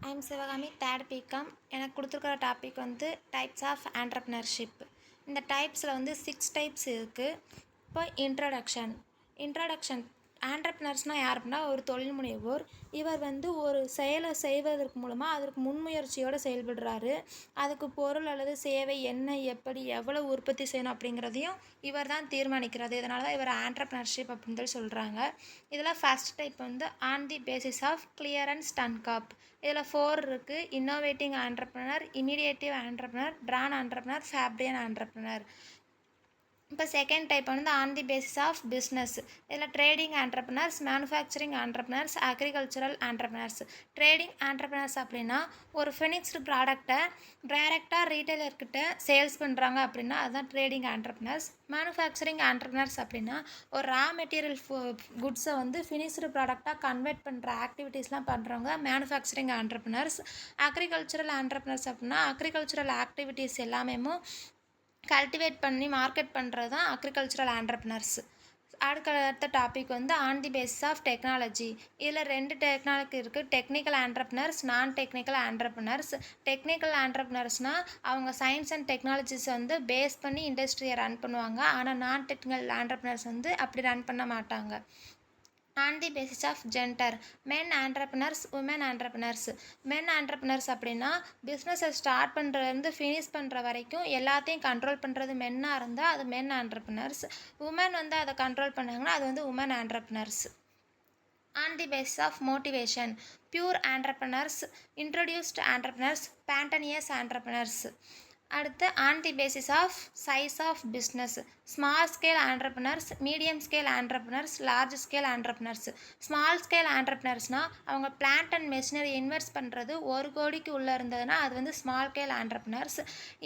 I'm Sivakami third BCom. எனக்கு கொடுத்துருக்குற topic வந்து டைப்ஸ் ஆஃப் ஆண்டர்ப்ரனர்ஷிப். இந்த டைப்ஸில் வந்து 6 டைப்ஸ் இருக்குது. இப்போ இன்ட்ரடக்ஷன் ஆண்டர்ப்ரனர்ஸ்னால் யார் அப்படின்னா ஒரு தொழில் முனைவோர். இவர் வந்து ஒரு செயலை செய்வதற்கு மூலமாக அதற்கு முன்முயற்சியோடு செயல்படுறாரு. அதுக்கு பொருள் அல்லது சேவை என்ன, எப்படி, எவ்வளோ உற்பத்தி செய்யணும் அப்படிங்கிறதையும் இவர் தான் தீர்மானிக்கிறது. இதனால தான் இவர் ஆண்டர்ப்ரனர்ஷிப் அப்படின்னு சொல்லி சொல்கிறாங்க. இதில் ஃபஸ்ட் டைப் வந்து on the basis of clearance டன்காப். இதில் 4 இருக்குது. இன்னோவேட்டிங் ஆண்டர்ப்ரனர், இனிடியேட்டிவ் ஆண்டர்ப்ரனர், ட்ரான் ஆண்டர்ப்ரனர், ஃபேப்ரியன் ஆண்டர்ப்ரனர். இப்போ செகண்ட் டைப் வந்து on the basis of business. இதில் trading entrepreneurs, manufacturing entrepreneurs, agricultural entrepreneurs. Trading entrepreneurs அப்படின்னா ஒரு ஃபினிக்ஸ்டு ப்ராடக்டை டைரெக்டாக ரீட்டைலர்கிட்ட சேல்ஸ் பண்ணுறாங்க அப்படின்னா அதுதான் ட்ரேடிங் ஆண்டர்ப்ரனர்ஸ். மேனுஃபேக்சரிங் ஆண்டர்ப்ரனர்ஸ் அப்படின்னா ஒரு ரா மெட்டீரியல் குட்ஸை வந்து ஃபினிக்ஸ்டு ப்ராடக்டாக கன்வெர்ட் பண்ணுற ஆக்டிவிட்டீஸ்லாம் பண்ணுறவங்க மேனுஃபேக்சரிங் ஆண்டர்ப்ரனர்ஸ். அக்ரிகல்ச்சரல் ஆண்டர்ப்ரனர்ஸ் அப்படின்னா அக்ரிகல்ச்சரல் ஆக்டிவிட்டீஸ் எல்லாமே கல்டிவேட் பண்ணி மார்க்கெட் பண்ணுறது தான் அக்ரிகல்ச்சரல் ஆண்டர்ப்ரனர்ஸ். அடுத்த டாபிக் வந்து on the basis of technology. இதில் 2 டெக்னாலஜி இருக்குது. Technical entrepreneurs, non technical entrepreneurs. Technical ஆண்டர்ப்ரனர்ஸ்னால் அவங்க சயின்ஸ் அண்ட் டெக்னாலஜிஸ் வந்து பேஸ் பண்ணி இண்டஸ்ட்ரியை ரன் பண்ணுவாங்க. ஆனால் நான் டெக்னிக்கல் ஆண்டர்ப்ரனர்ஸ் வந்து அப்படி ரன் பண்ண மாட்டாங்க. On the basis of gender, men entrepreneurs, woman entrepreneurs. Men entrepreneurs அப்படின்னா பிஸ்னஸை ஸ்டார்ட் பண்ணுறதுலேருந்து ஃபினிஷ் பண்ணுற வரைக்கும் எல்லாத்தையும் கண்ட்ரோல் பண்ணுறது மென்னாக இருந்தால் அது மென் ஆண்டர்ப்ரனர்ஸ். உமன் வந்து அதை கண்ட்ரோல் பண்ணாங்கன்னா அது வந்து women entrepreneurs. On the basis of motivation, pure entrepreneurs, introduced entrepreneurs, spontaneous entrepreneurs. அடுத்து on the basis of size of business, small scale entrepreneurs, medium scale entrepreneurs, large scale entrepreneurs. Small scale ஆண்டர்ப்ரனர்ஸ்னால் அவங்க plant and machinery invest பண்ணுறது 1 கோடிக்கு உள்ளே இருந்ததுன்னா அது வந்து small scale entrepreneurs.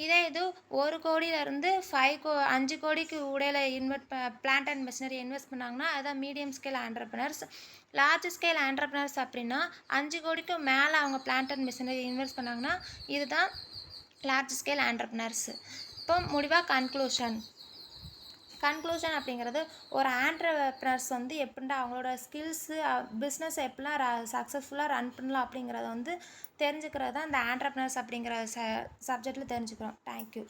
இதே இது 1 கோடியிலேருந்து 5 கோடிக்கு இடையில பிளான்ட் அண்ட் மெஷினரி இன்வெஸ்ட் பண்ணாங்கன்னா அதுதான் medium scale entrepreneurs. Large scale entrepreneurs அப்படின்னா 5 கோடிக்கு மேலே அவங்க பிளான்ட் அண்ட் மெஷினரி இன்வெஸ்ட் பண்ணாங்கன்னா இதுதான் லார்ஜ் ஸ்கேல் ஆண்டர்ப்ரனர்ஸ். இப்போ முடிவாக கன்க்ளூஷன் அப்படிங்கிறது ஒரு ஆண்டர்ப்ரனர்ஸ் வந்து எப்படின்னா அவங்களோட ஸ்கில்ஸு பிஸ்னஸ் எப்படிலாம் சக்ஸஸ்ஃபுல்லாக ரன் பண்ணலாம் அப்படிங்கிறத வந்து தெரிஞ்சுக்கிறது தான் இந்த ஆண்டர்ப்ரனர்ஸ் அப்படிங்கிற சப்ஜெக்டில் தெரிஞ்சுக்கிறோம். தேங்க்யூ.